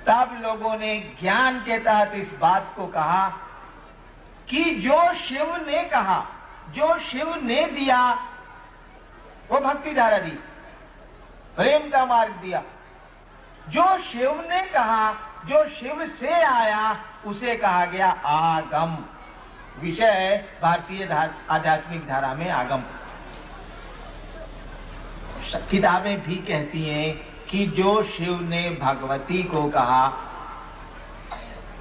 तब लोगों ने ज्ञान के तहत इस बात को कहा कि जो शिव ने कहा, जो शिव ने दिया, वो भक्ति धारा दी, प्रेम का मार्ग दिया। जो शिव ने कहा, जो शिव से आया, उसे कहा गया आगम। विषय भारतीय आध्यात्मिक धारा में आगम। किताबें भी कहती हैं कि जो शिव ने भगवती को कहा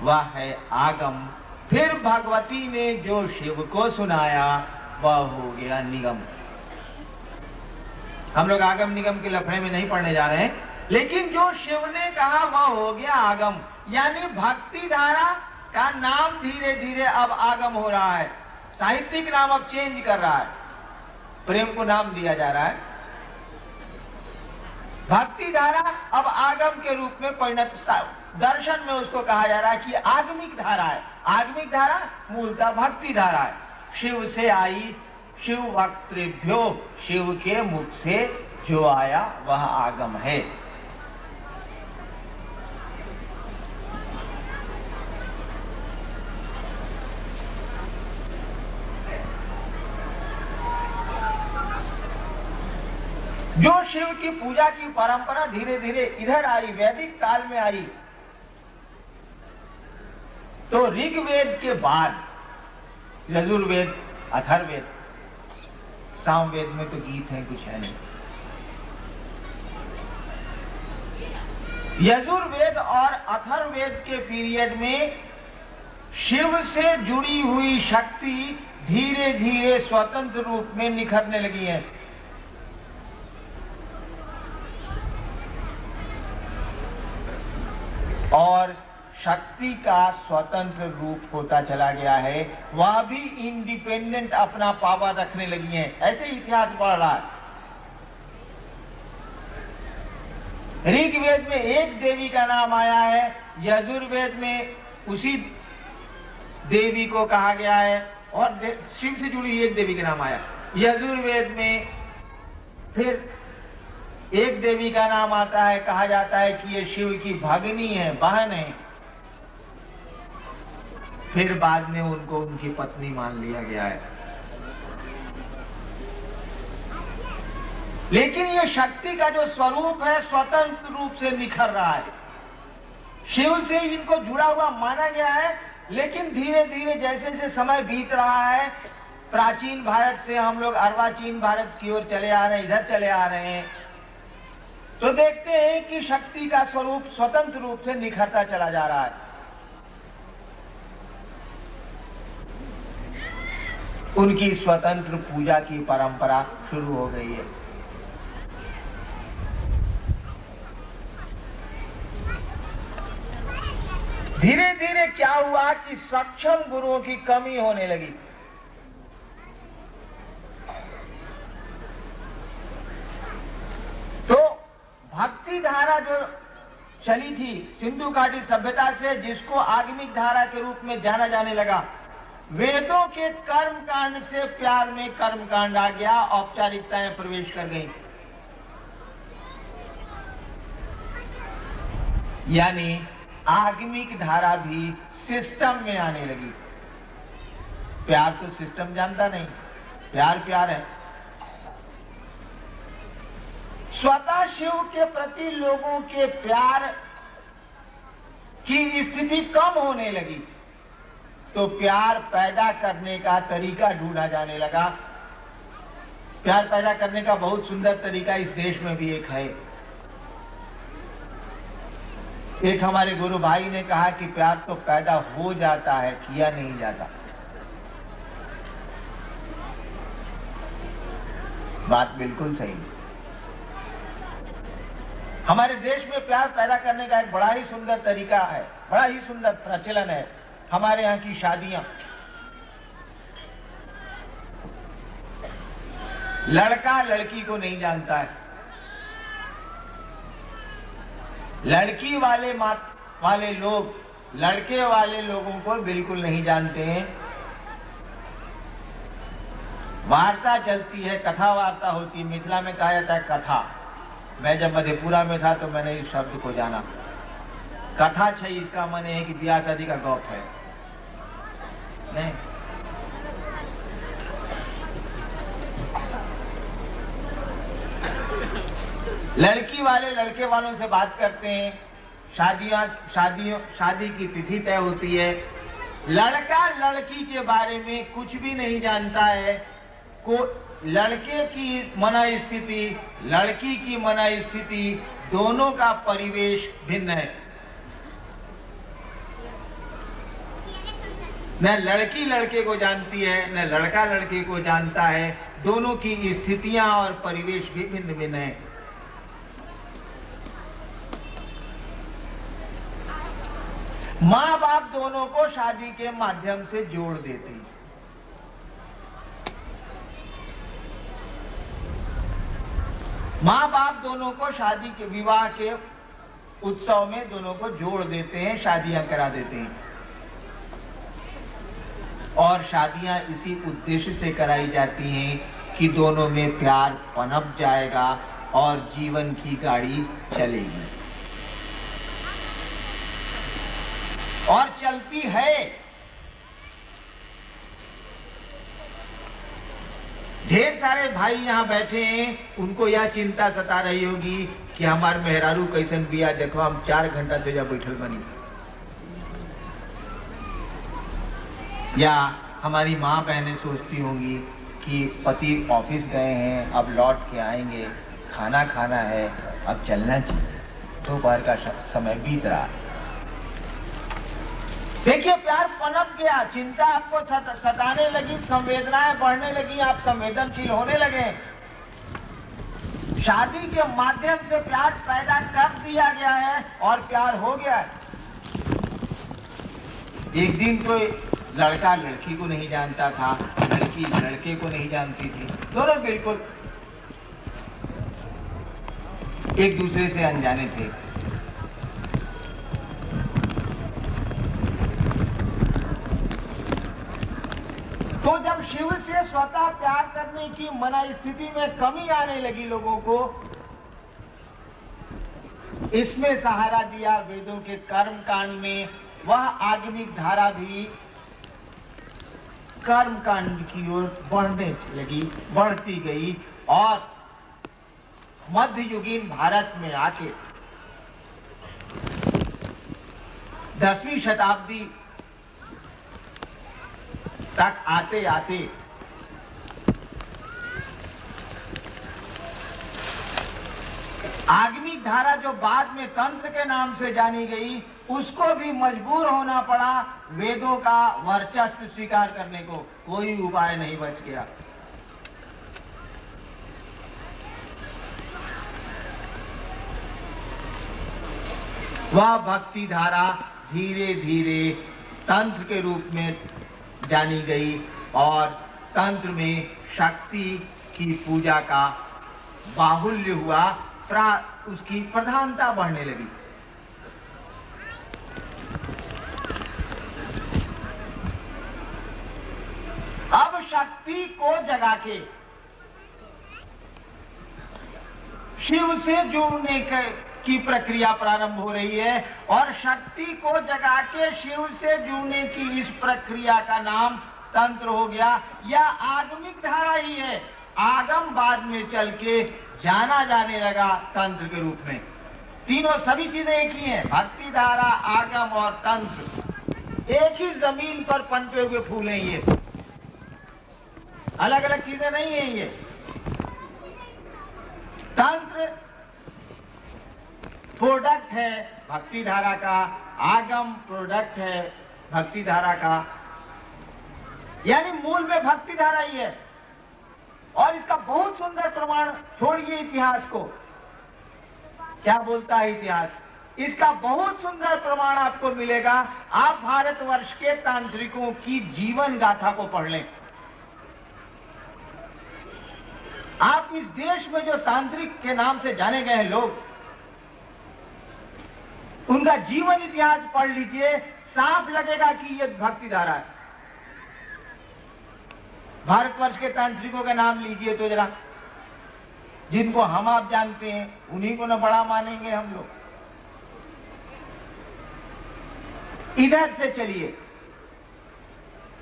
वह है आगम, फिर भगवती ने जो शिव को सुनाया वह हो गया निगम। हम लोग आगम निगम के लफड़े में नहीं पढ़ने जा रहे हैं, लेकिन जो शिव ने कहा वह हो गया आगम। यानी भक्ति धारा का नाम धीरे धीरे अब आगम हो रहा है। साहित्यिक नाम अब चेंज कर रहा है, प्रेम को नाम दिया जा रहा है। भक्ति धारा अब आगम के रूप में परिणत, दर्शन में उसको कहा जा रहा है कि आगमिक धारा है। आगमिक धारा मूलतः भक्ति धारा है। शिव से आई, शिव वक्तृभ्यो, शिव के मुख से जो आया वह आगम है। जो शिव की पूजा की परंपरा धीरे धीरे इधर आई, वैदिक काल में आई, तो ऋग्वेद के बाद यजुर्वेद, अथर्ववेद, सामवेद में तो गीत है, कुछ है नहीं। यजुर्वेद और अथर्ववेद के पीरियड में शिव से जुड़ी हुई शक्ति धीरे धीरे स्वतंत्र रूप में निखरने लगी है। और शक्ति का स्वतंत्र रूप होता चला गया है, वह भी इंडिपेंडेंट अपना पावर रखने लगी हैं। ऐसे इतिहास बढ़ रहा है। ऋग्वेद में एक देवी का नाम आया है, यजुर्वेद में उसी देवी को कहा गया है, और शिव से जुड़ी एक देवी का नाम आया। यजुर्वेद में फिर एक देवी का नाम आता है, कहा जाता है कि ये शिव की भगिनी है, बहन है। फिर बाद में उनको उनकी पत्नी मान लिया गया है। लेकिन ये शक्ति का जो स्वरूप है स्वतंत्र रूप से निखर रहा है। शिव से इनको जुड़ा हुआ माना गया है, लेकिन धीरे धीरे जैसे जैसे समय बीत रहा है, प्राचीन भारत से हम लोग अर्वाचीन भारत की ओर चले आ रहे हैं, इधर चले आ रहे हैं, तो देखते हैं कि शक्ति का स्वरूप स्वतंत्र रूप से निखरता चला जा रहा है। उनकी स्वतंत्र पूजा की परंपरा शुरू हो गई है। धीरे धीरे क्या हुआ कि सक्षम गुरुओं की कमी होने लगी। तो भक्ति धारा जो चली थी सिंधु घाटी सभ्यता से, जिसको आगमिक धारा के रूप में जाना जाने लगा, वेदों के कर्म कांड से प्यार में कर्म कांड आ गया, औपचारिकताएं प्रवेश कर गई। यानी आगमिक धारा भी सिस्टम में आने लगी। प्यार तो सिस्टम जानता नहीं, प्यार प्यार है। स्वतः शिव के प्रति लोगों के प्यार की स्थिति कम होने लगी, तो प्यार पैदा करने का तरीका ढूंढा जाने लगा। प्यार पैदा करने का बहुत सुंदर तरीका इस देश में भी एक है। एक हमारे गुरु भाई ने कहा कि प्यार तो पैदा हो जाता है, किया नहीं जाता। बात बिल्कुल सही है। हमारे देश में प्यार पैदा करने का एक बड़ा ही सुंदर तरीका है, बड़ा ही सुंदर प्रचलन है। हमारे यहाँ की शादियां, लड़का लड़की को नहीं जानता है, लड़की वाले लोग लड़के वाले लोगों को बिल्कुल नहीं जानते हैं। वार्ता चलती है, कथा वार्ता होती है। मिथिला में कहा जाता है कथा। मैं जब मधेपुरा में था तो मैंने इस शब्द को जाना। कथा छै इसका मन है कि ब्याह शादी का गौप है नहीं। लड़की वाले लड़के वालों से बात करते हैं, शादी की तिथि तय होती है। लड़का लड़की के बारे में कुछ भी नहीं जानता है। लड़के की मन स्थिति, लड़की की मन स्थिति, दोनों का परिवेश भिन्न है। न लड़की लड़के को जानती है, न लड़का लड़के को जानता है। दोनों की स्थितियां और परिवेश भी भिन्न भिन्न है। माँ बाप दोनों को शादी के माध्यम से जोड़ देते हैं। माँ बाप दोनों को शादी के विवाह के उत्सव में दोनों को जोड़ देते हैं, शादियां करा देते हैं। और शादियां इसी उद्देश्य से कराई जाती हैं कि दोनों में प्यार पनप जाएगा और जीवन की गाड़ी चलेगी। और चलती है। ढेर सारे भाई यहां बैठे हैं, उनको यह चिंता सता रही होगी कि हमारे मेहरारू कैसन बिया, देखो हम 4 घंटा से जब बैठल बनी। या हमारी माँ बहनें सोचती होंगी कि पति ऑफिस गए हैं, अब लौट के आएंगे, खाना खाना है, अब चलना चाहिए, दोपहर का समय बीत रहा है। देखिए प्यार पनप गया, चिंता आपको सताने लगी, संवेदनाएं बढ़ने लगी, आप संवेदनशील होने लगे। शादी के माध्यम से प्यार पैदा कर दिया गया है और प्यार हो गया है। एक दिन तो लड़का लड़की को नहीं जानता था, लड़की लड़के को नहीं जानती थी, दोनों बिल्कुल एक दूसरे से अनजाने थे। तो जब शिव से स्वतः प्यार करने की मना स्थिति में कमी आने लगी लोगों को, इसमें सहारा दिया वेदों के कर्म कांड में। वह आगमिक धारा भी कर्म कांड की ओर बढ़ने लगी, बढ़ती गई और मध्ययुगीन भारत में आके 10वीं शताब्दी तक आते आते आगमिक धारा जो बाद में तंत्र के नाम से जानी गई, उसको भी मजबूर होना पड़ा वेदों का वर्चस्व स्वीकार करने को। कोई उपाय नहीं बच गया। वह भक्ति धारा धीरे धीरे तंत्र के रूप में जानी गई और तंत्र में शक्ति की पूजा का बाहुल्य हुआ, उसकी प्रधानता बढ़ने लगी। अब शक्ति को जगा के शिव से जुड़ने की प्रक्रिया प्रारंभ हो रही है और शक्ति को जगा के शिव से जुड़ने की इस प्रक्रिया का नाम तंत्र हो गया। यह आगमिक धारा ही है। आगम बाद में चल के जाना जाने लगा तंत्र के रूप में। तीनों सभी चीजें एक ही हैं, भक्ति धारा, आगम और तंत्र एक ही जमीन पर पनपे हुए फूल हैं। ये अलग अलग चीजें नहीं है। ये तंत्र प्रोडक्ट है भक्ति धारा का, आगम प्रोडक्ट है भक्ति धारा का, यानी मूल में भक्ति धारा ही है। और इसका बहुत सुंदर प्रमाण, छोड़िए इतिहास को, क्या बोलता है इतिहास, इसका बहुत सुंदर प्रमाण आपको मिलेगा। आप भारतवर्ष के तांत्रिकों की जीवन गाथा को पढ़ लें। आप इस देश में जो तांत्रिक के नाम से जाने गए हैं लोग, उनका जीवन इतिहास पढ़ लीजिए, साफ लगेगा कि ये भक्ति धारा है। भारतवर्ष के तांत्रिकों का नाम लीजिए तो जरा, जिनको हम आप जानते हैं, उन्हीं को ना बड़ा मानेंगे हम लोग। इधर से चलिए,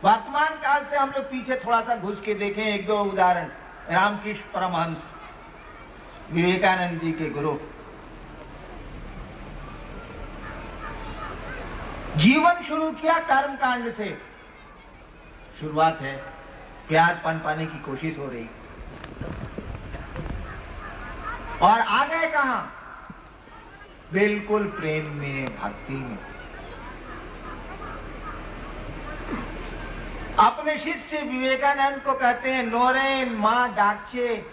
वर्तमान काल से हम लोग पीछे थोड़ा सा घुस के देखें एक दो उदाहरण। रामकृष्ण परमहंस, विवेकानंद जी के गुरु, जीवन शुरू किया कर्म कांड से। शुरुआत है, प्याज पनपाने की कोशिश हो रही, और आ गए कहां? बिल्कुल प्रेम में, भक्ति में। अपने शिष्य विवेकानंद को कहते हैं नोरेन मां डाकचे,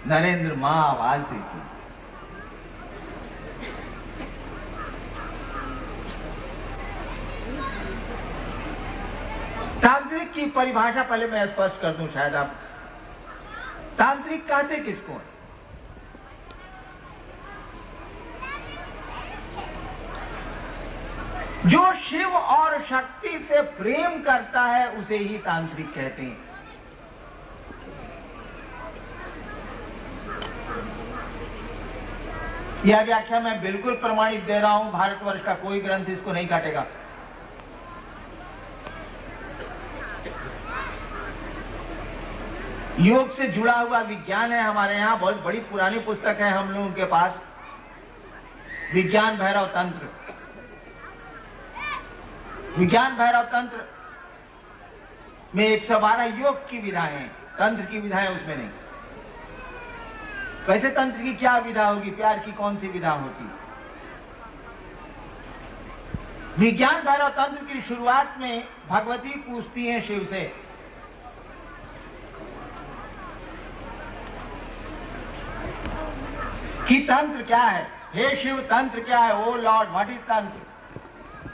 नरेंद्र मां आवाज देती। तांत्रिक की परिभाषा पहले मैं स्पष्ट कर दूं, शायद आप, तांत्रिक कहते किसको है? जो शिव और शक्ति से प्रेम करता है उसे ही तांत्रिक कहते हैं। यह व्याख्या मैं बिल्कुल प्रमाणित दे रहा हूं, भारतवर्ष का कोई ग्रंथ इसको नहीं काटेगा। योग से जुड़ा हुआ विज्ञान है हमारे यहाँ, बहुत बड़ी पुरानी पुस्तक है हम लोगों के पास, विज्ञान भैरव तंत्र। विज्ञान भैरव तंत्र में 112 योग की विधाएं हैं, तंत्र की विधाएं उसमें नहीं। वैसे तंत्र की क्या विधा होगी, प्यार की कौन सी विधा होती? विज्ञान भैरव तंत्र की शुरुआत में भगवती पूछती हैं शिव से, कि तंत्र क्या है? हे शिव तंत्र क्या है? ओ लॉर्ड व्हाट इज तंत्र?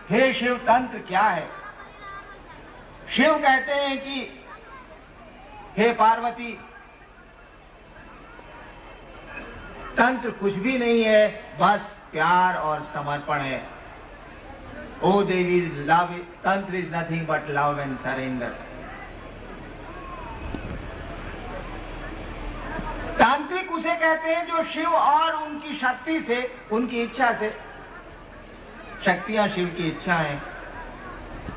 हे शिव तंत्र क्या है? शिव कहते हैं कि हे पार्वती, तंत्र कुछ भी नहीं है, बस प्यार और समर्पण है। ओ देवी, लव, तंत्र is nothing but love and surrender. तांत्रिक उसे कहते हैं जो शिव और उनकी शक्ति से, उनकी इच्छा से, शक्तियां शिव की इच्छा है,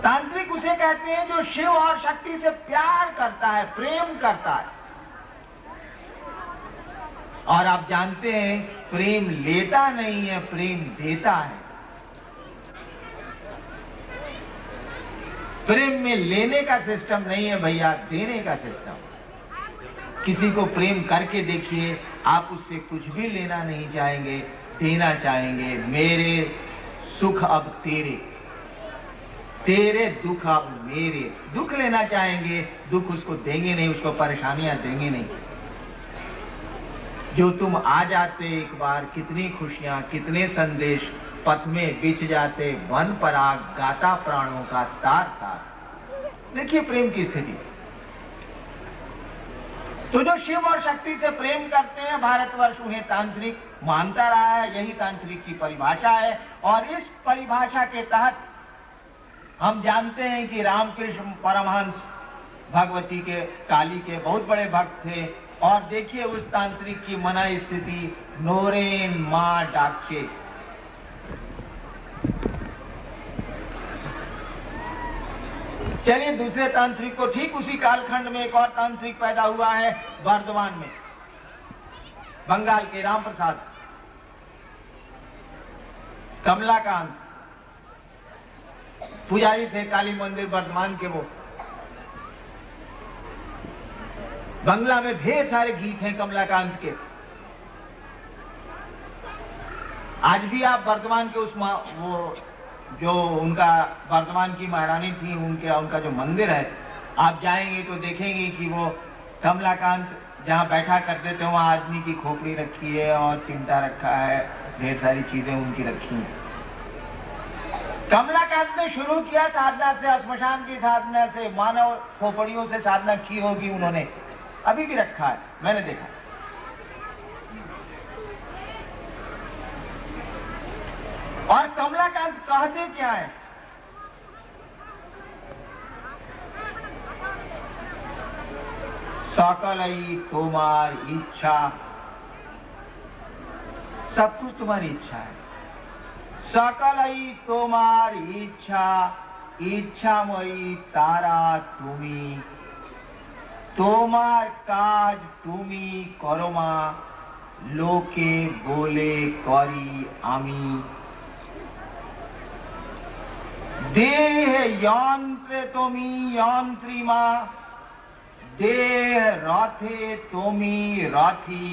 तांत्रिक उसे कहते हैं जो शिव और शक्ति से प्यार करता है, प्रेम करता है। और आप जानते हैं प्रेम लेता नहीं है, प्रेम देता है। प्रेम में लेने का सिस्टम नहीं है भैया, देने का सिस्टम। किसी को प्रेम करके देखिए, आप उससे कुछ भी लेना नहीं चाहेंगे, देना चाहेंगे। मेरे सुख अब तेरे, तेरे दुख अब मेरे। दुख लेना चाहेंगे, दुख उसको देंगे नहीं, उसको परेशानियां देंगे नहीं। जो तुम आ जाते एक बार, कितनी खुशियां, कितने संदेश पथ में बिछ जाते, वन पराग गाता प्राणों का तार तार। देखिए प्रेम की स्थिति। तो जो शिव और शक्ति से प्रेम करते हैं, भारतवर्ष उन्हें तांत्रिक मानता रहा है, यही तांत्रिक की परिभाषा है। और इस परिभाषा के तहत हम जानते हैं कि रामकृष्ण परमहंस भगवती के, काली के बहुत बड़े भक्त थे। और देखिए उस तांत्रिक की मना स्थिति, नोरेन मां डाकचे। चलिए दूसरे तांत्रिक को, ठीक उसी कालखंड में एक और तांत्रिक पैदा हुआ है बर्दवान में, बंगाल के राम प्रसाद, कमलाकांत पुजारी थे काली मंदिर बर्दवान के। वो बंगला में ढेर सारे गीत हैं कमलाकांत के। आज भी आप बर्दवान के उस वो जो उनका बर्दवान की महारानी थी, उनका जो मंदिर है, आप जाएंगे तो देखेंगे कि वो कमलाकांत जहाँ बैठा करते थे वहाँ आदमी की खोपड़ी रखी है और चिमटा रखा है, ढेर सारी चीजें उनकी रखी हैं। कमलाकांत ने शुरू किया साधना से, श्मशान की साधना से, मानव खोपड़ियों से साधना की होगी उन्होंने, अभी भी रखा है, मैंने देखा। और कमलाकांत कहते क्या है? सकलई तुम्हार इच्छा, सब कुछ तुम्हारी इच्छा है, সকলই তোমার ইচ্ছা, ইচ্ছাময়ী তারা তুমি, তোমার কাজ তুমি করো মা, লোকে বলে করি আমি। দেহ যন্ত্রে তুমি যন্ত্রী মা, দেহ রথে তুমি রথী,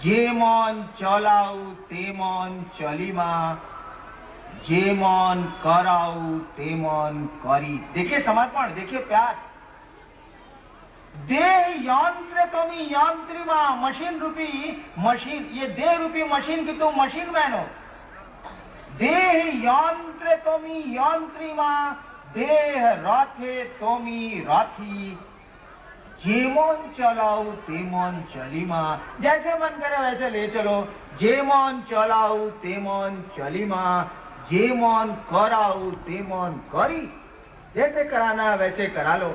যে মন চলাও তেমন চলিমা, जे मन कराऊ ते मन करी। देखिए समर्पण, देखिए प्यार। देह यंत्र तुम यंत्री मां, मशीन रूपी मशीन, ये देह रूपी मशीन की तुम मशीन बनो। देह यंत्र तुम यंत्री मां, देह रथे तुम रथी, जे मन चलाओ ते मन चली मां, जैसे मन करे वैसे ले चलो। जे मन चलाओ ते मन चली मां, जे मन कराओ ते मन करी, जैसे कराना वैसे करा लो।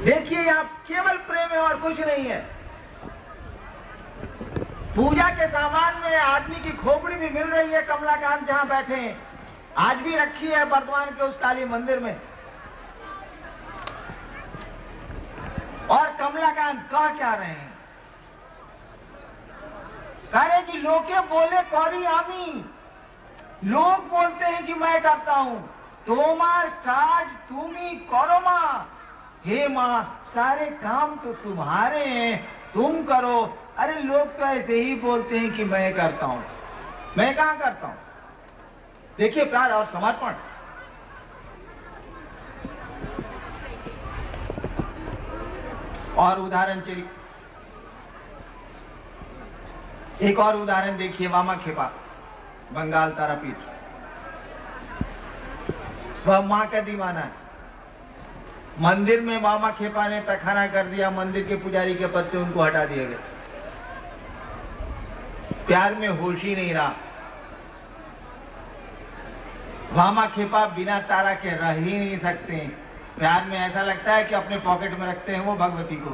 देखिए यहाँ केवल प्रेम है और कुछ नहीं है। पूजा के सामान में आदमी की खोपड़ी भी मिल रही है, कमलाकांत जहां बैठे हैं आज भी रखी है बर्धमान के उस काली मंदिर में। और कमलाकांत कह क्या रहे हैं? कह रहे कि लोके बोले करी आमी, लोग बोलते हैं कि मैं करता हूं, तुम्हार काज तुम ही करो मां। हे मां, सारे काम तो तुम्हारे हैं, तुम करो। अरे लोग तो ऐसे ही बोलते हैं कि मैं करता हूं, मैं कहां करता हूं। देखिए प्यार और समर्पण। और उदाहरण चलिए, एक और उदाहरण देखिए, वामा खेपा, बंगाल तारापीठ। वह मां का दीवाना है। मंदिर में वामा खेपा ने पैखाना कर दिया, मंदिर के पुजारी के पद से उनको हटा दिया गया। प्यार में होश ही नहीं रहा। वामा खेपा बिना तारा के रह ही नहीं सकते। प्यार में ऐसा लगता है कि अपने पॉकेट में रखते हैं वो भगवती को।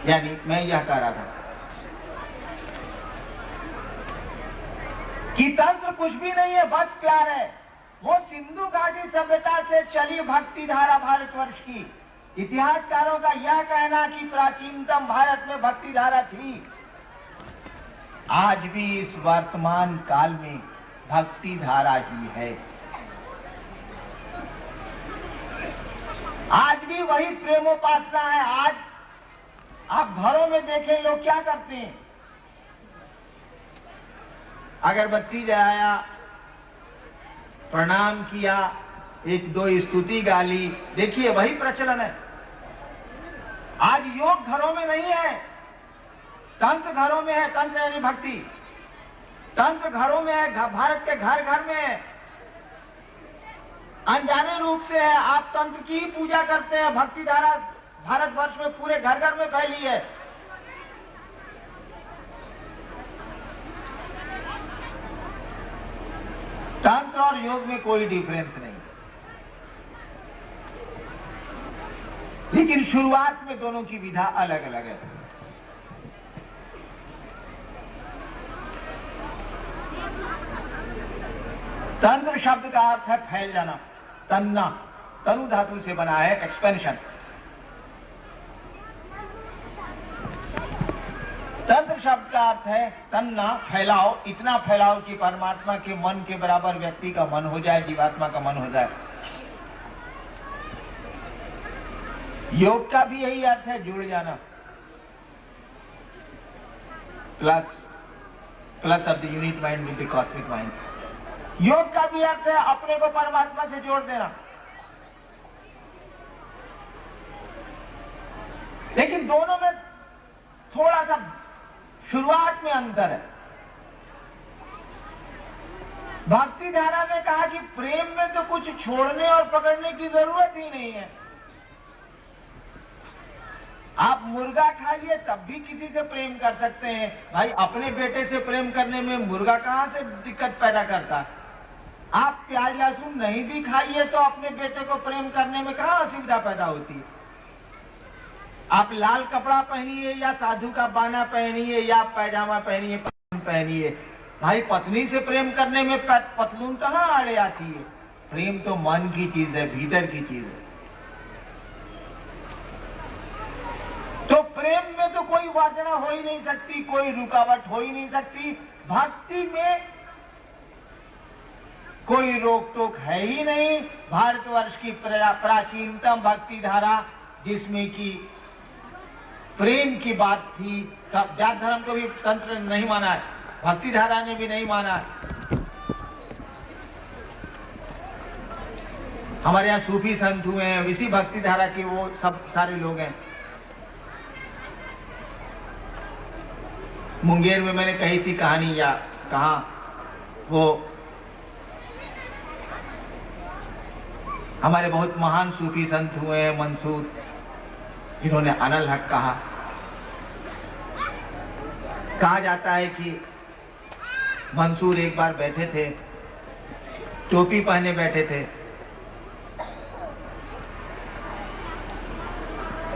यानी मैं यह कह रहा था कि तंत्र कुछ भी नहीं है, बस प्यार है। वो सिंधु घाटी सभ्यता से चली भक्ति धारा भारतवर्ष की। इतिहासकारों का यह कहना कि प्राचीनतम भारत में भक्ति धारा थी। आज भी इस वर्तमान काल में भक्ति धारा ही है। आज भी वही प्रेमोपासना है। आज आप घरों में देखें लोग क्या करते हैं, अगरबत्ती जलाया, प्रणाम किया, एक दो स्तुति गाली, देखिए वही प्रचलन है। आज योग घरों में नहीं है, तंत्र घरों में है। तंत्र यानी भक्ति, तंत्र घरों में है, भारत के घर घर में है। अनजाने रूप से है, आप तंत्र की ही पूजा करते हैं। भक्ति धारा भारतवर्ष में पूरे घर घर में फैली है। तंत्र और योग में कोई डिफरेंस नहीं, लेकिन शुरुआत में दोनों की विधा अलग अलग है। तंत्र शब्द का अर्थ है फैल जाना, तन्ना, तनु धातु से बना है, एक्सपेंशन। तंत्र शब्द का अर्थ है तन्ना, फैलाओ, इतना फैलाओ कि परमात्मा के मन के बराबर व्यक्ति का मन हो जाए, जीवात्मा का मन हो जाए। योग का भी यही अर्थ है, जुड़ जाना। Plus of the unit mind with the cosmic mind. योग का भी अर्थ है अपने को परमात्मा से जोड़ देना। लेकिन दोनों में थोड़ा सा शुरुआत में अंतर है। भक्ति धारा ने कहा कि प्रेम में तो कुछ छोड़ने और पकड़ने की जरूरत ही नहीं है। आप मुर्गा खाइए तब भी किसी से प्रेम कर सकते हैं। भाई अपने बेटे से प्रेम करने में मुर्गा कहां से दिक्कत पैदा करता है? आप प्याज लहसुन नहीं भी खाइए तो अपने बेटे को प्रेम करने में कहां असुविधा पैदा होती है? आप लाल कपड़ा पहनिए या साधु का बाना पहनिए या पैजामा पहनिए पहनिए, भाई पत्नी से प्रेम करने में पतलून कहाँ आड़े आती है? प्रेम तो मन की चीज है, भीतर की चीज है। तो प्रेम में तो कोई वासना हो ही नहीं सकती, कोई रुकावट हो ही नहीं सकती। भक्ति में कोई रोक टोक है ही नहीं। भारतवर्ष की प्राचीनतम भक्ति धारा जिसमें कि प्रेम की बात थी, सब जात धर्म को भी तंत्र नहीं माना है, भक्ति धारा ने भी नहीं माना है। हमारे यहाँ सूफी संत हुए हैं, इसी भक्ति धारा के वो सब सारे लोग हैं। मुंगेर में मैंने कही थी कहानी, या कहा वो हमारे बहुत महान सूफी संत हुए हैं मंसूर, जिन्होंने अनल हक कहा जाता है कि मंसूर एक बार बैठे थे, टोपी पहने बैठे थे।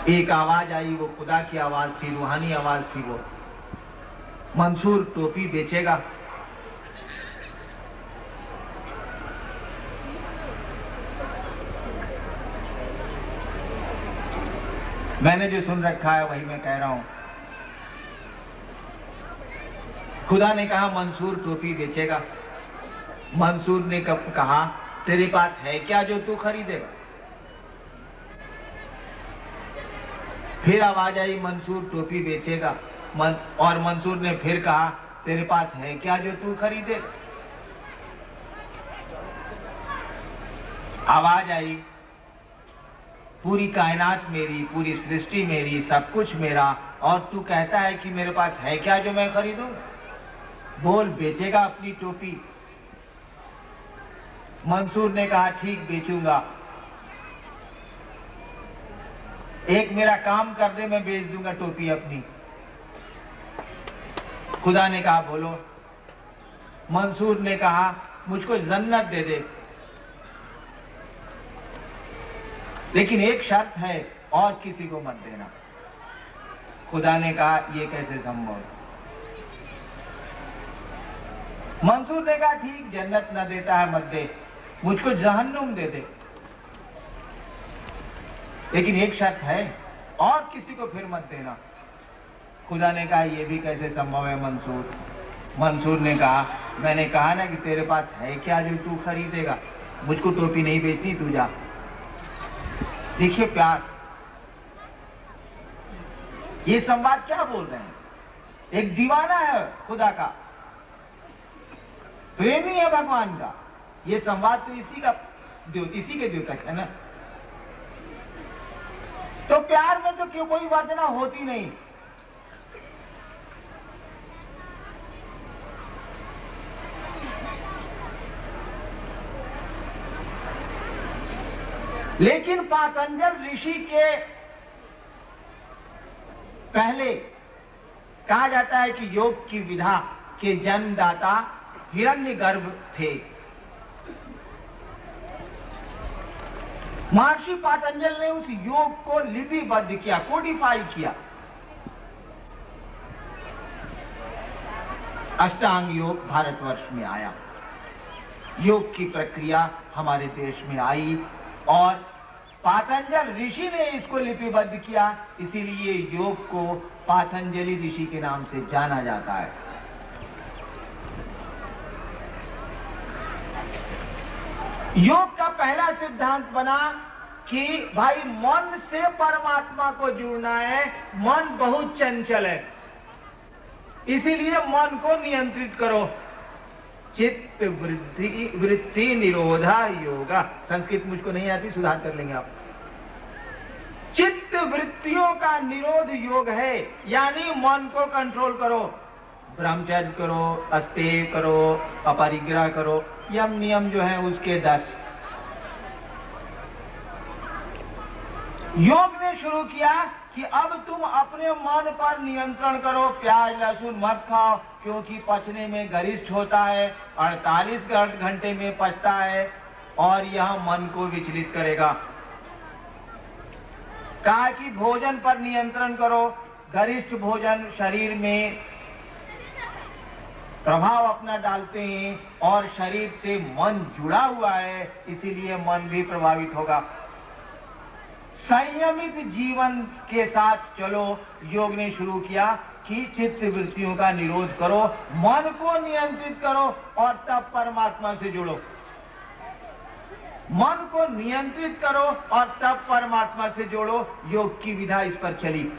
एक आवाज आई, वो खुदा की आवाज थी, रूहानी आवाज थी। वो मंसूर टोपी बेचेगा? मैंने जो सुन रखा है वही मैं कह रहा हूं। खुदा ने कहा मंसूर टोपी बेचेगा। मंसूर ने कब कहा तेरे पास है क्या जो तू खरीदेगा? फिर आवाज आई मंसूर टोपी बेचेगा। और मंसूर ने फिर कहा तेरे पास है क्या जो तू खरीदेगा? आवाज आई पूरी कायनात मेरी, पूरी सृष्टि मेरी, सब कुछ मेरा, और तू कहता है कि मेरे पास है क्या जो मैं खरीदूं? बोल, बेचेगा अपनी टोपी? मंसूर ने कहा ठीक बेचूंगा, एक मेरा काम कर दे, मैं बेच दूंगा टोपी अपनी। खुदा ने कहा बोलो। मंसूर ने कहा मुझको जन्नत दे दे, लेकिन एक शर्त है, और किसी को मत देना। खुदा ने कहा ये कैसे संभव है? मंसूर ने कहा ठीक, जन्नत न देता है मत दे, मुझको जहन्नुम दे दे, लेकिन एक शर्त है, और किसी को फिर मत देना। खुदा ने कहा ये भी कैसे संभव है मंसूर? मंसूर ने कहा मैंने कहा ना कि तेरे पास है क्या जो तू खरीदेगा, मुझको टोपी नहीं बेचनी, तू जा। देखिए प्यार, ये संवाद क्या बोल रहे हैं? एक दीवाना है खुदा का, प्रेमी है भगवान का, ये संवाद तो इसी के द्योतक है ना। तो प्यार में तो क्यों कोई वासना होती नहीं। लेकिन पातंजल ऋषि के पहले कहा जाता है कि योग की विधा के जन्मदाता हिरण्यगर्भ थे। महर्षि पातंजल ने उस योग को लिपिबद्ध किया, कोडिफाई किया। अष्टांग योग भारतवर्ष में आया, योग की प्रक्रिया हमारे देश में आई, और पातंजल ऋषि ने इसको लिपिबद्ध किया, इसीलिए योग को पातंजलि ऋषि के नाम से जाना जाता है। योग का पहला सिद्धांत बना कि भाई मन से परमात्मा को जुड़ना है। मन बहुत चंचल है, इसीलिए मन को नियंत्रित करो। चित्त वृत्ति निरोधा योगा। संस्कृत मुझको नहीं आती, सुधार कर लेंगे आप। चित्त वृत्तियों का निरोध योग है, यानी मन को कंट्रोल करो। ब्रह्मचर्य करो, अस्तेय करो, अपरिग्रह करो, यम नियम जो है उसके 10। योग ने शुरू किया कि अब तुम अपने मन पर नियंत्रण करो। प्याज लहसुन मत खाओ, क्योंकि पचने में गरिष्ठ होता है, 48 घंटे में पचता है, और यह मन को विचलित करेगा। कहा कि भोजन पर नियंत्रण करो। गरिष्ठ भोजन शरीर में प्रभाव अपना डालते हैं और शरीर से मन जुड़ा हुआ है, इसीलिए मन भी प्रभावित होगा। संयमित जीवन के साथ चलो। योग ने शुरू किया कि चित्त वृत्तियों का निरोध करो, मन को नियंत्रित करो और तब परमात्मा से जुड़ो। मन को नियंत्रित करो और तब परमात्मा से जोड़ो। योग की विधा इस पर चली।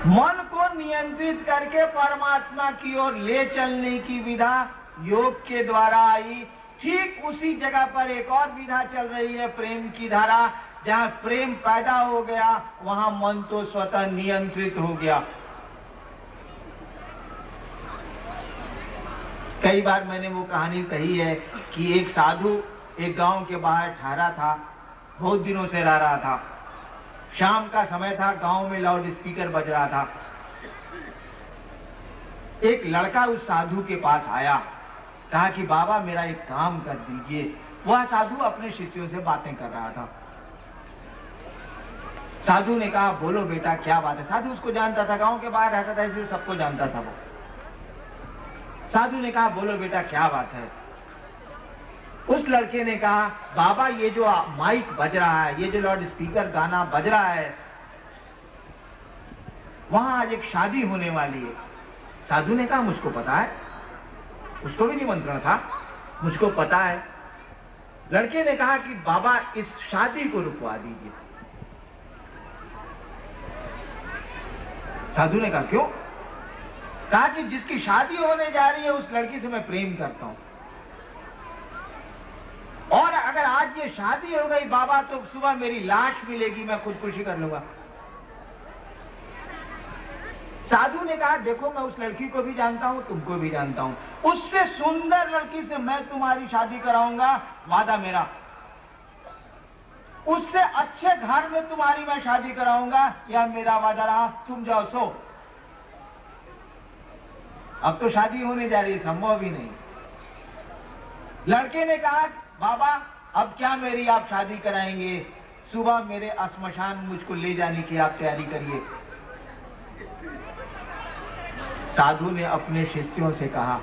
मन को नियंत्रित करके परमात्मा की ओर ले चलने की विधा योग के द्वारा आई। ठीक उसी जगह पर एक और विधा चल रही है, प्रेम की धारा। जहां प्रेम पैदा हो गया वहां मन तो स्वतः नियंत्रित हो गया। कई बार मैंने वो कहानी कही है कि एक साधु एक गांव के बाहर ठहरा था, बहुत दिनों से रह रहा था। शाम का समय था, गांव में लाउड स्पीकर बज रहा था। एक लड़का उस साधु के पास आया, कहा कि बाबा मेरा एक काम कर दीजिए। वह साधु अपने शिष्यों से बातें कर रहा था। साधु ने कहा बोलो बेटा क्या बात है। साधु उसको जानता था, गांव के बाहर रहता था, इसलिए सबको जानता था वो। साधु ने कहा बोलो बेटा क्या बात है। उस लड़के ने कहा बाबा ये जो माइक बज रहा है, ये जो लाउड स्पीकर गाना बज रहा है, वहां आज एक शादी होने वाली है। साधु ने कहा मुझको पता है, उसको भी निमंत्रण था, मुझको पता है। लड़के ने कहा कि बाबा इस शादी को रुकवा दीजिए। साधु ने कहा क्यों? कहा कि जिसकी शादी होने जा रही है उस लड़की से मैं प्रेम करता हूं, और अगर आज ये शादी हो गई बाबा तो सुबह मेरी लाश मिलेगी, मैं खुदकुशी कर लूंगा। साधु ने कहा देखो मैं उस लड़की को भी जानता हूं, तुमको भी जानता हूं, उससे सुंदर लड़की से मैं तुम्हारी शादी कराऊंगा, वादा मेरा। उससे अच्छे घर में तुम्हारी मैं शादी कराऊंगा, या मेरा वादा रहा। तुम जाओ सो। अब तो शादी होने जा रही है, संभव ही नहीं। लड़के ने कहा बाबा अब क्या मेरी आप शादी कराएंगे, सुबह मेरे श्मशान मुझको ले जाने की आप तैयारी करिए। साधु ने अपने शिष्यों से कहा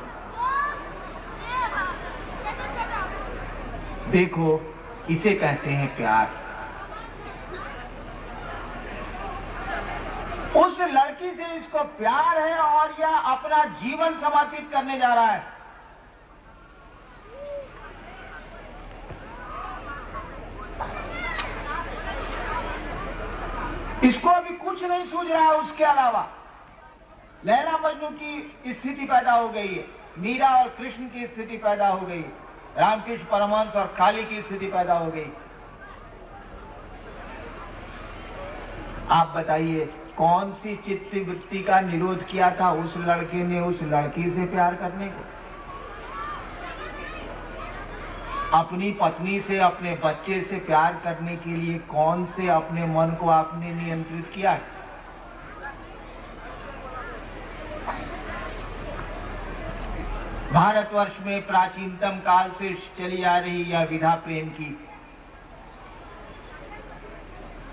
देखो इसे कहते हैं प्यार। उस लड़की से इसको प्यार है और यह अपना जीवन समर्पित करने जा रहा है। इसको अभी कुछ नहीं सूझ रहा है उसके अलावा। लैला मजनू की स्थिति पैदा हो गई है, मीरा और कृष्ण की स्थिति पैदा हो गई, रामकृष्ण परमहंस और काली की स्थिति पैदा हो गई। आप बताइए कौन सी चित्त वृत्ति का निरोध किया था उस लड़के ने उस लड़की से प्यार करने को? अपनी पत्नी से, अपने बच्चे से प्यार करने के लिए कौन से अपने मन को आपने नियंत्रित किया? भारतवर्ष में प्राचीनतम काल से चली आ रही यह विधा प्रेम की,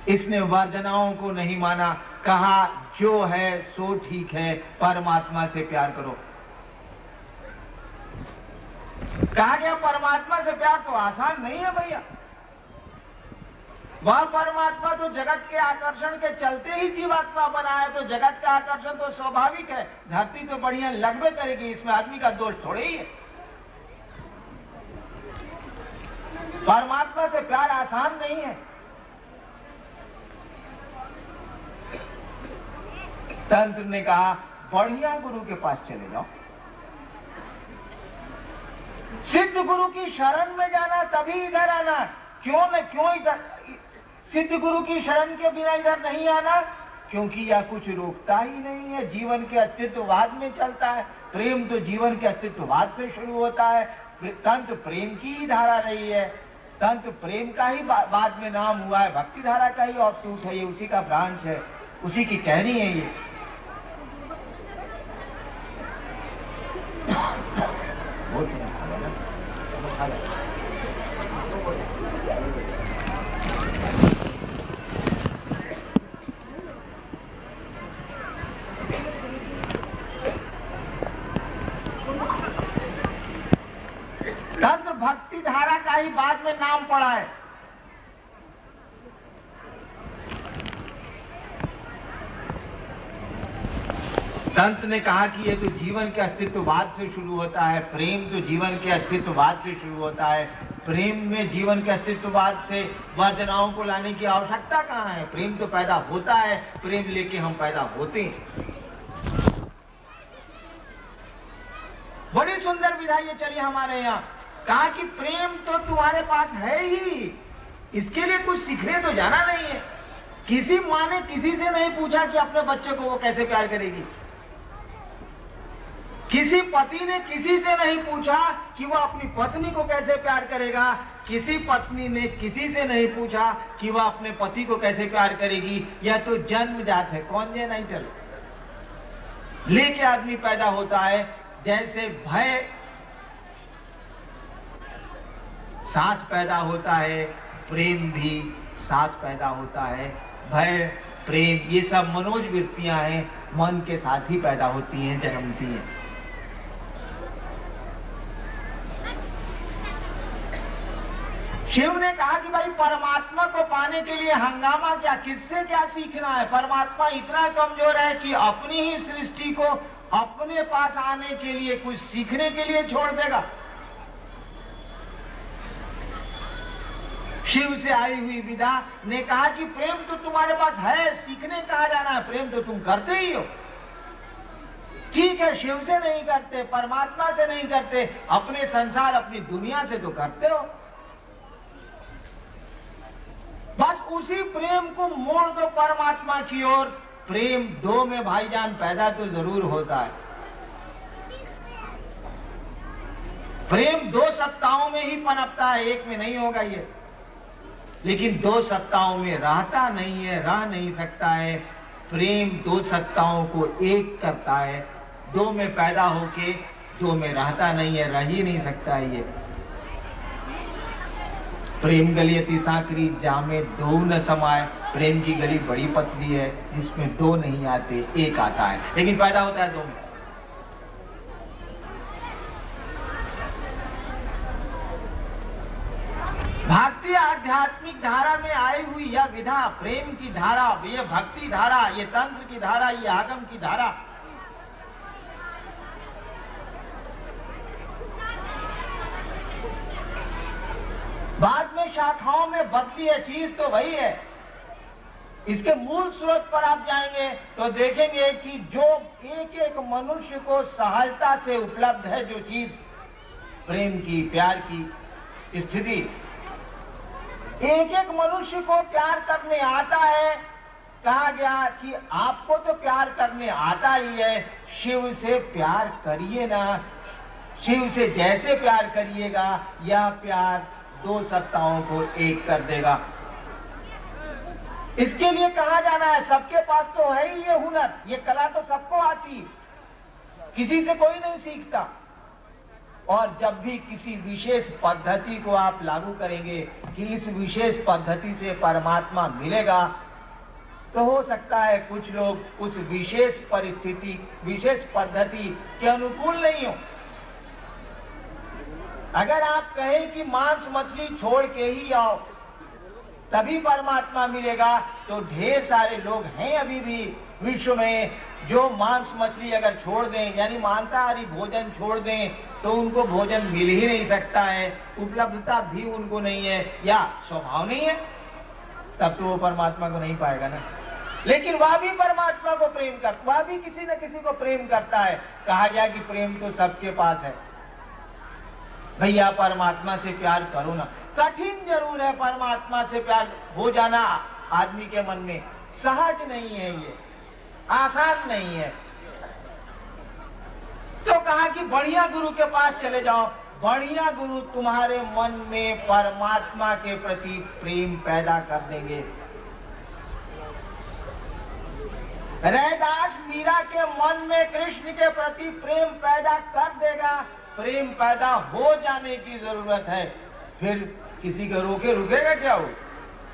इसने वर्जनाओं को नहीं माना, कहा जो है सो ठीक है, परमात्मा से प्यार करो। कहा गया परमात्मा से प्यार तो आसान नहीं है भैया। वह परमात्मा तो जगत के आकर्षण के चलते ही जीवात्मा बना है, तो जगत का आकर्षण तो स्वाभाविक है। धरती तो बढ़िया लगबे करेगी, इसमें आदमी का दोष थोड़े ही है। परमात्मा से प्यार आसान नहीं है। तंत्र ने कहा बढ़िया गुरु के पास चले जाओ, सिद्ध गुरु की शरण में जाना, तभी इधर आना। क्यों इधर सिद्ध गुरु की शरण के बिना इधर नहीं आना? क्योंकि यह कुछ रोकता ही नहीं है, जीवन के अस्तित्ववाद में चलता है। प्रेम तो जीवन के अस्तित्ववाद से शुरू होता है। तंत्र प्रेम की ही धारा रही है, तंत्र प्रेम का ही बाद में नाम हुआ है, भक्ति धारा का ही ऑफशूट है, ये उसी का ब्रांच है, उसी की टहनी है ये। बहुत भक्ति धारा का ही बाद में नाम पड़ा है। संत ने कहा कि ये तो जीवन के अस्तित्ववाद से शुरू होता है, प्रेम तो जीवन के अस्तित्ववाद से शुरू होता है। प्रेम में जीवन के अस्तित्ववाद से वासनाओं को लाने की आवश्यकता कहाँ है? प्रेम तो पैदा होता है, प्रेम लेके हम पैदा होते हैं। बड़ी सुंदर विधा ये चली हमारे यहाँ। कहा कि प्रेम तो तुम्हारे पास है ही, इसके लिए कुछ सीखने तो जाना नहीं है। किसी माँ ने किसी से नहीं पूछा कि अपने बच्चे को वो कैसे प्यार करेगी। किसी पति ने किसी से नहीं पूछा कि वो अपनी पत्नी को कैसे प्यार करेगा। किसी पत्नी ने किसी से नहीं पूछा कि वह अपने पति को कैसे प्यार करेगी। यह तो जन्मजात है, कॉन्जेनाइटल लेके आदमी पैदा होता है। जैसे भय साथ पैदा होता है, प्रेम भी साथ पैदा होता है। भय, प्रेम ये सब मनोज वृत्तियां हैं, मन के साथ ही पैदा होती हैं, जन्मती हैं। शिव ने कहा कि भाई परमात्मा को पाने के लिए हंगामा क्या, किससे क्या सीखना है? परमात्मा इतना कमजोर है कि अपनी ही सृष्टि को अपने पास आने के लिए, कुछ सीखने के लिए छोड़ देगा। शिव से आई हुई विधा ने कहा कि प्रेम तो तुम्हारे पास है, सीखने कहा जाना है, प्रेम तो तुम करते ही हो। ठीक है, शिव से नहीं करते, परमात्मा से नहीं करते, अपने संसार अपनी दुनिया से तो करते हो। बस उसी प्रेम को मोड़ दो परमात्मा की ओर। प्रेम दो में भाईजान पैदा तो जरूर होता है। प्रेम दो सत्ताओं में ही पनपता है, एक में नहीं होगा ये। लेकिन दो सत्ताओं में रहता नहीं है, रह नहीं सकता है। प्रेम दो सत्ताओं को एक करता है। दो में पैदा होके दो में रहता नहीं है, रह ही नहीं सकता है ये। प्रेम गली अति सांकरी जामे दो न समाए। प्रेम की गली बड़ी पतली है, जिसमें दो नहीं आते, एक आता है, लेकिन पैदा होता है दो में। भारतीय आध्यात्मिक धारा में आई हुई यह विधा, प्रेम की धारा, ये भक्ति धारा, ये तंत्र की धारा, ये आगम की धारा, बाद में शाखाओं में बदली है, चीज तो वही है। इसके मूल स्रोत पर आप जाएंगे तो देखेंगे कि जो एक एक मनुष्य को सहजता से उपलब्ध है, जो चीज प्रेम की, प्यार की स्थिति, एक एक मनुष्य को प्यार करने आता है। कहा गया कि आपको तो प्यार करने आता ही है, शिव से प्यार करिए ना। शिव से जैसे प्यार करिएगा, यह प्यार दो सत्ताओं को एक कर देगा। इसके लिए कहा जाना है, सबके पास तो है ही ये हुनर, ये कला तो सबको आती, किसी से कोई नहीं सीखता। और जब भी किसी विशेष पद्धति को आप लागू करेंगे कि इस विशेष पद्धति से परमात्मा मिलेगा, तो हो सकता है कुछ लोग उस विशेष परिस्थिति, विशेष पद्धति के अनुकूल नहीं हो। अगर आप कहें कि मांस मछली छोड़ के ही आओ तभी परमात्मा मिलेगा, तो ढेर सारे लोग हैं अभी भी विश्व में जो मांस मछली अगर छोड़ दें, यानी मांसाहारी भोजन छोड़ दें, तो उनको भोजन मिल ही नहीं सकता है, उपलब्धता भी उनको नहीं है, या स्वभाव नहीं है, तब तो वो परमात्मा को नहीं पाएगा ना। लेकिन वह भी परमात्मा को प्रेम करता, वह भी किसी न किसी को प्रेम करता है। कहा गया कि प्रेम तो सबके पास है। भैया परमात्मा से प्यार करो ना। कठिन जरूर है परमात्मा से प्यार हो जाना आदमी के मन में, सहज नहीं है, ये आसान नहीं है। तो कहा कि बढ़िया गुरु के पास चले जाओ, बढ़िया गुरु तुम्हारे मन में परमात्मा के प्रति प्रेम पैदा कर देंगे। रैदास मीरा के मन में कृष्ण के प्रति प्रेम पैदा कर देगा। प्रेम पैदा हो जाने की जरूरत है, फिर किसी को रुकेगा क्या? हो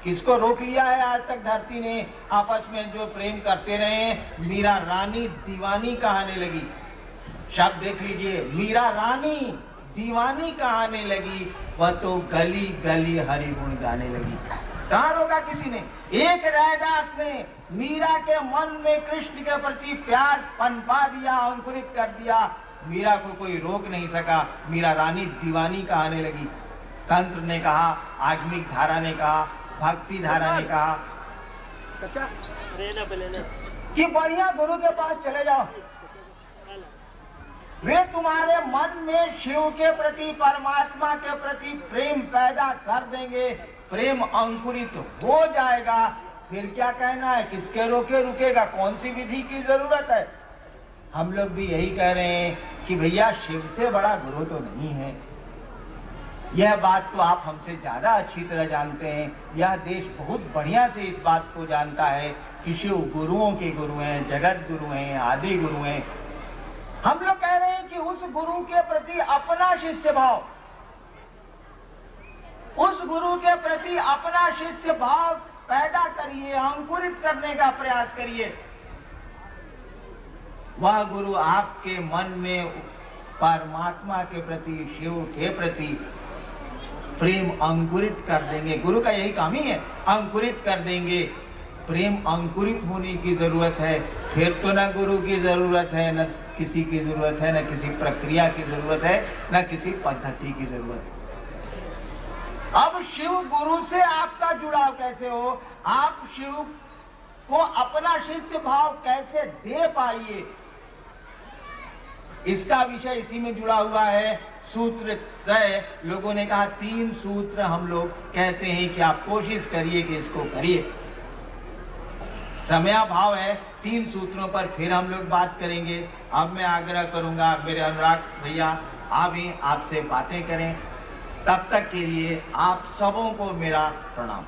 किसको रोक लिया है आज तक धरती ने? आपस में जो प्रेम करते रहे, मीरा रानी दीवानी कहने लगी। शब्द देख लीजिए, मीरा रानी दीवानी कहाने लगी, वह तो गली गली हरि गुण गाने लगी। कहाँ रोका किसी ने? एक रैदास ने मीरा के मन में कृष्ण के प्रति प्यार पनपा दिया, अंकुरित कर दिया। मीरा को कोई रोक नहीं सका। मीरा रानी दीवानी कहाने लगी। तंत्र ने कहा, आगमिक धारा ने कहा, भक्ति धारा ने कहा कि बढ़िया गुरु के पास चले जाओ, वे तुम्हारे मन में शिव के प्रति, परमात्मा के प्रति प्रेम पैदा कर देंगे, प्रेम अंकुरित हो जाएगा। फिर क्या कहना है, किसके रोके रुकेगा, कौन सी विधि की जरूरत है। हम लोग भी यही कह रहे हैं कि भैया शिव से बड़ा गुरु तो नहीं है। यह बात तो आप हमसे ज्यादा अच्छी तरह जानते हैं। यह देश बहुत बढ़िया से इस बात को जानता है कि शिव गुरुओं के गुरु हैं, जगत गुरु हैं, आदि गुरु हैं। हम लोग कह रहे हैं कि उस गुरु के प्रति अपना शिष्य भाव, उस गुरु के प्रति अपना शिष्य भाव पैदा करिए, अंकुरित करने का प्रयास करिए। वह गुरु आपके मन में परमात्मा के प्रति, शिव के प्रति प्रेम अंकुरित कर देंगे। गुरु का यही काम ही है, अंकुरित कर देंगे। प्रेम अंकुरित होने की जरूरत है। फिर तो न गुरु की जरूरत है, न किसी की जरूरत है, न किसी प्रक्रिया की जरूरत है, न किसी पद्धति की जरूरत है। अब शिव गुरु से आपका जुड़ाव कैसे हो, आप शिव को अपना शिष्य भाव कैसे दे पाइए, इसका विषय इसी में जुड़ा हुआ है। सूत्र तय, लोगों ने कहा 3 सूत्र हम लोग कहते हैं कि आप कोशिश करिए कि इसको करिए। समयाभाव है, 3 सूत्रों पर फिर हम लोग बात करेंगे। अब मैं आग्रह करूंगा मेरे अनुराग भैया आप ही आपसे बातें करें। तब तक के लिए आप सबों को मेरा प्रणाम।